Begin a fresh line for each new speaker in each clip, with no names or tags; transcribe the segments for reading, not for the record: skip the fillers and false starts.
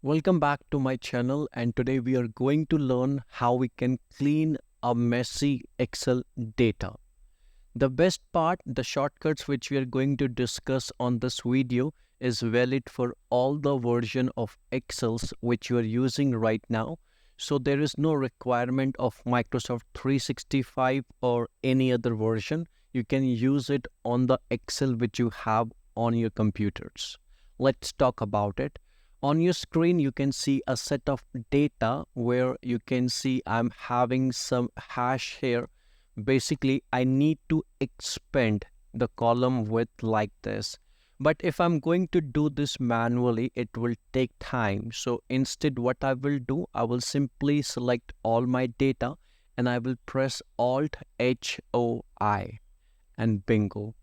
Welcome back to my channel, and today we are going to learn how we can clean a messy Excel data. The best part, the shortcuts which we are going to discuss on this video is valid for all the version of Excels which you are using right now. So there is no requirement of Microsoft 365 or any other version. You can use it on the Excel which you have on your computers. Let's talk about it. On your screen, you can see a set of data where you can see I'm having some hash here. Basically, I need to expand the column width like this. But if I'm going to do this manually, it will take time. So instead, what I will do, I will simply select all my data and I will press Alt HOI and bingo.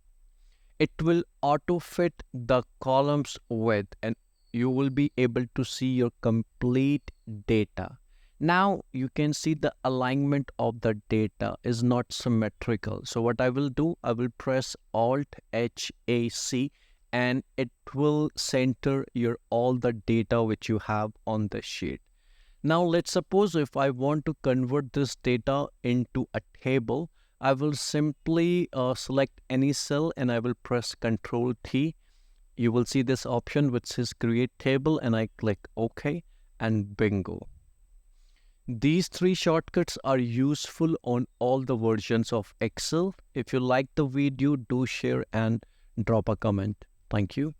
It will auto fit the columns width and you will be able to see your complete data. Now you can see the alignment of the data is not symmetrical. So what I will do, I will press Alt HAC and it will center your all the data which you have on the sheet. Now let's suppose if I want to convert this data into a table, I will simply select any cell and I will press Ctrl T. You will see this option which says create table and I click OK and bingo. These three shortcuts are useful on all the versions of Excel. If you like the video, do share and drop a comment. Thank you.